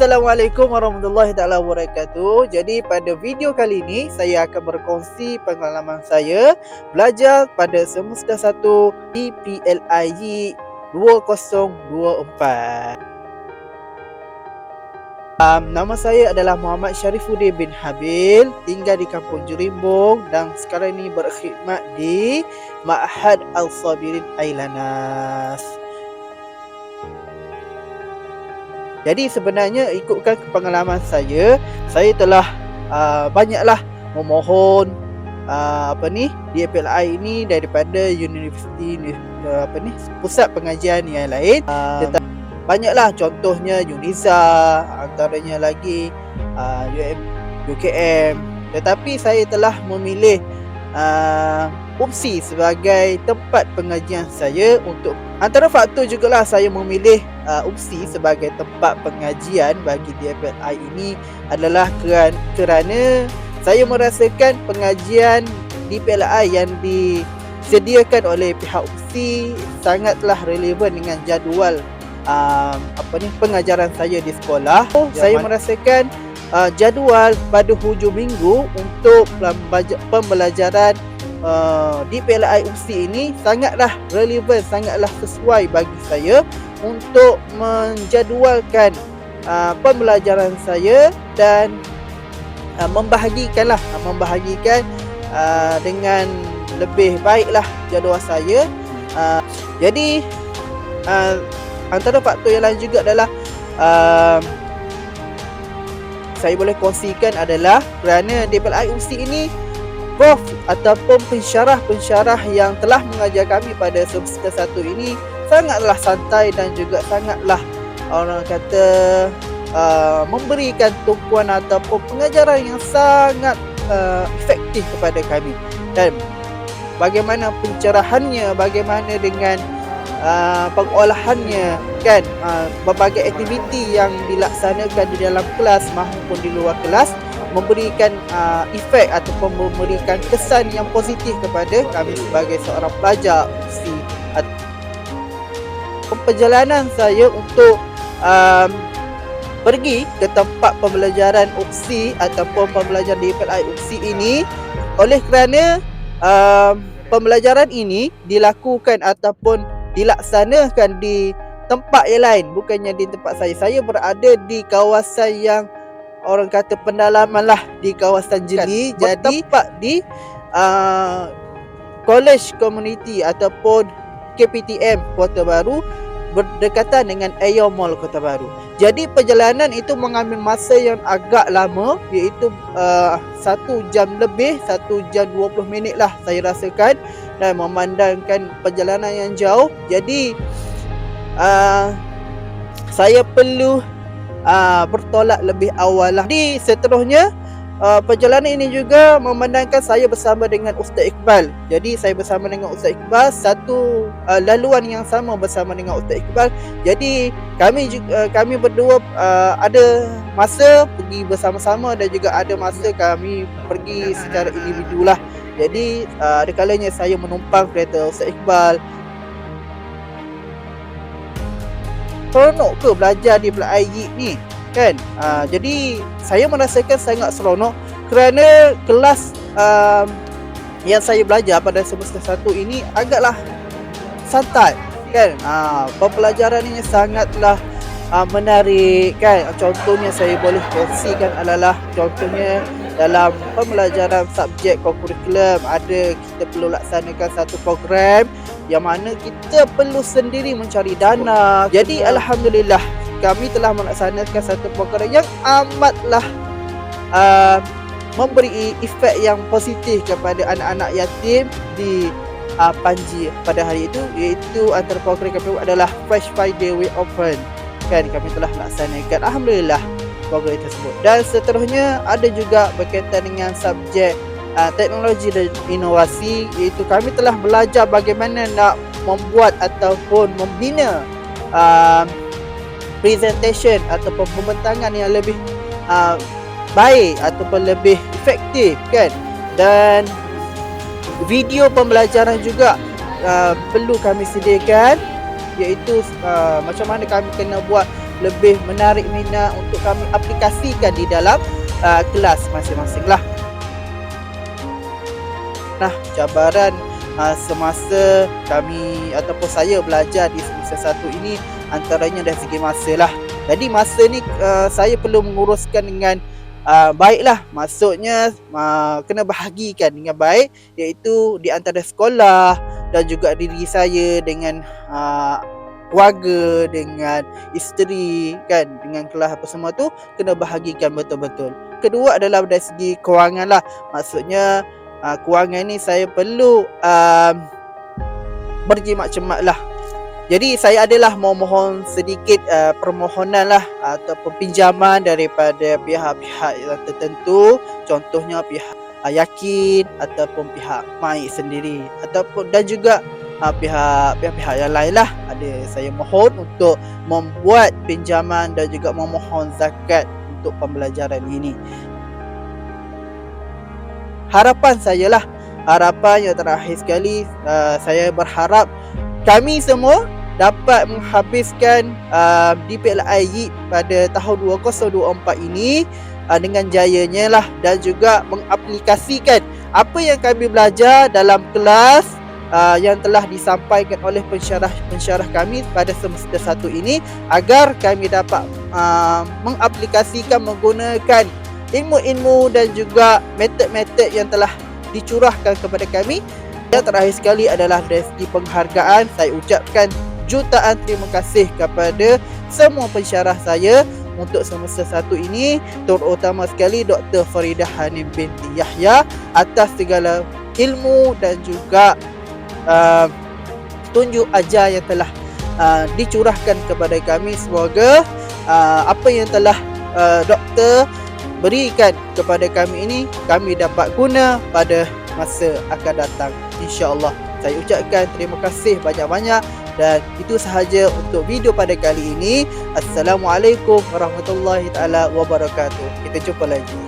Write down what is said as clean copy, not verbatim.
Assalamualaikum warahmatullahi taala wabarakatuh. Jadi pada video kali ini saya akan berkongsi pengalaman saya belajar pada semester 1 di PLIY 2024. Nama saya adalah Muhammad Syarifuddin bin Habil, tinggal di Kampung Jurimbong dan sekarang ini berkhidmat di Ma'had Al-Sabirin Ailanas. Jadi sebenarnya ikutkan pengalaman saya telah banyaklah memohon di PLI ini daripada universiti pusat pengajian yang lain. Banyaklah contohnya UNIZA, antaranya lagi UKM. Tetapi saya telah memilih UPSI sebagai tempat pengajian saya. Untuk antara faktor jugalah saya memilih UPSI sebagai tempat pengajian bagi DPLI ini adalah kerana saya merasakan pengajian DPLI yang disediakan oleh pihak UPSI sangatlah relevan dengan jadual pengajaran saya di sekolah. Saya merasakan jadual pada hujung minggu untuk pembelajaran di PLI UPSI ini sangatlah relevan, sangatlah sesuai bagi saya untuk menjadualkan pembelajaran saya dan membahagikan dengan lebih baiklah jadual saya. Jadi antara faktor yang lain juga adalah saya boleh kongsikan adalah kerana DPLI UPSI ini prof ataupun pensyarah yang telah mengajar kami pada semester 1 ini sangatlah santai dan juga sangatlah orang kata memberikan tumpuan ataupun pengajaran yang sangat efektif kepada kami. Dan bagaimana pencerahannya, bagaimana dengan pengolahannya kan, berbagai aktiviti yang dilaksanakan di dalam kelas maupun di luar kelas memberikan efek ataupun memberikan kesan yang positif kepada kami sebagai seorang pelajar UPSI. Perjalanan saya untuk pergi ke tempat pembelajaran UPSI ataupun pembelajaran di PLI UPSI ini oleh kerana pembelajaran ini dilakukan ataupun dilaksanakan di tempat yang lain, bukannya di tempat saya. Saya berada di kawasan yang orang kata pendalaman lah, di kawasan Jeli. Jadi tempat di College Community ataupun KPTM Kota Baru, berdekatan dengan Ayo Mall Kota Baru. Jadi perjalanan itu mengambil masa yang agak lama, iaitu 1 jam lebih, 1 jam 20 minit lah saya rasakan, dan memandangkan perjalanan yang jauh. Jadi saya perlu bertolak lebih awal lah. Di seterusnya perjalanan ini juga memandangkan saya bersama dengan Ustaz Iqbal. Jadi saya bersama dengan Ustaz Iqbal, satu laluan yang sama bersama dengan Ustaz Iqbal. Jadi kami berdua ada masa pergi bersama-sama dan juga ada masa kami pergi secara individu lah. Jadi ada kalanya saya menumpang kereta Ustaz Iqbal. Seronok ke belajar di PLI ni kan? Jadi saya merasakan sangat seronok kerana kelas yang saya belajar pada semester 1 ini agaklah santai kan. Pembelajaran ini sangatlah menarik kan. Contohnya saya boleh kongsikan adalah contohnya dalam pembelajaran subjek kurikulum, ada kita perlu laksanakan satu program yang mana kita perlu sendiri mencari dana. Jadi alhamdulillah kami telah melaksanakan satu program yang amatlah memberi efek yang positif kepada anak-anak yatim di Panji pada hari itu, iaitu antara program kami adalah Fresh Friday We Open kan, kami telah laksanakan alhamdulillah program tersebut. Dan seterusnya ada juga berkaitan dengan subjek teknologi dan inovasi, iaitu kami telah belajar bagaimana nak membuat ataupun membina presentation ataupun pembentangan yang lebih baik ataupun lebih efektif kan. Dan video pembelajaran juga perlu kami sediakan, iaitu macam mana kami kena buat lebih menarik minat untuk kami aplikasikan di dalam kelas masing-masing lah. Nah, cabaran semasa kami ataupun saya belajar di semester 1 ini antaranya dari segi masa lah. Jadi masa ni saya perlu menguruskan dengan baiklah. Maksudnya kena bahagikan dengan baik, iaitu di antara sekolah dan juga diri saya dengan keluarga, dengan isteri kan, dengan kelas apa semua tu kena bahagikan betul-betul. Kedua adalah dari segi kewangan lah. Maksudnya kewangan ni saya perlu berjimat cemat lah. Jadi saya adalah memohon sedikit permohonan lah ataupun pinjaman daripada pihak-pihak yang tertentu. Contohnya pihak Yakin ataupun pihak Mai sendiri, ataupun dan juga pihak-pihak yang lain lah. Saya mohon untuk membuat pinjaman dan juga memohon zakat untuk pembelajaran ini. Harapan saya lah, harapan yang terakhir sekali, saya berharap kami semua dapat menghabiskan DPLIE pada tahun 2024 ini dengan jayanya lah, dan juga mengaplikasikan apa yang kami belajar dalam kelas yang telah disampaikan oleh pensyarah kami pada semester 1 ini, agar kami dapat mengaplikasikan, menggunakan ilmu-ilmu dan juga metod-metod yang telah dicurahkan kepada kami. Yang terakhir sekali adalah dari segi penghargaan, saya ucapkan jutaan terima kasih kepada semua pensyarah saya untuk semester 1 ini, terutama sekali Dr. Faridah Hanim binti Yahya atas segala ilmu dan juga tunjuk ajar yang telah dicurahkan kepada kami. Semoga apa yang telah doktor berikan kepada kami ini kami dapat guna pada masa akan datang, insya-Allah. Saya ucapkan terima kasih banyak-banyak, dan itu sahaja untuk video pada kali ini. Assalamualaikum warahmatullahi taala wabarakatuh. Kita jumpa lagi.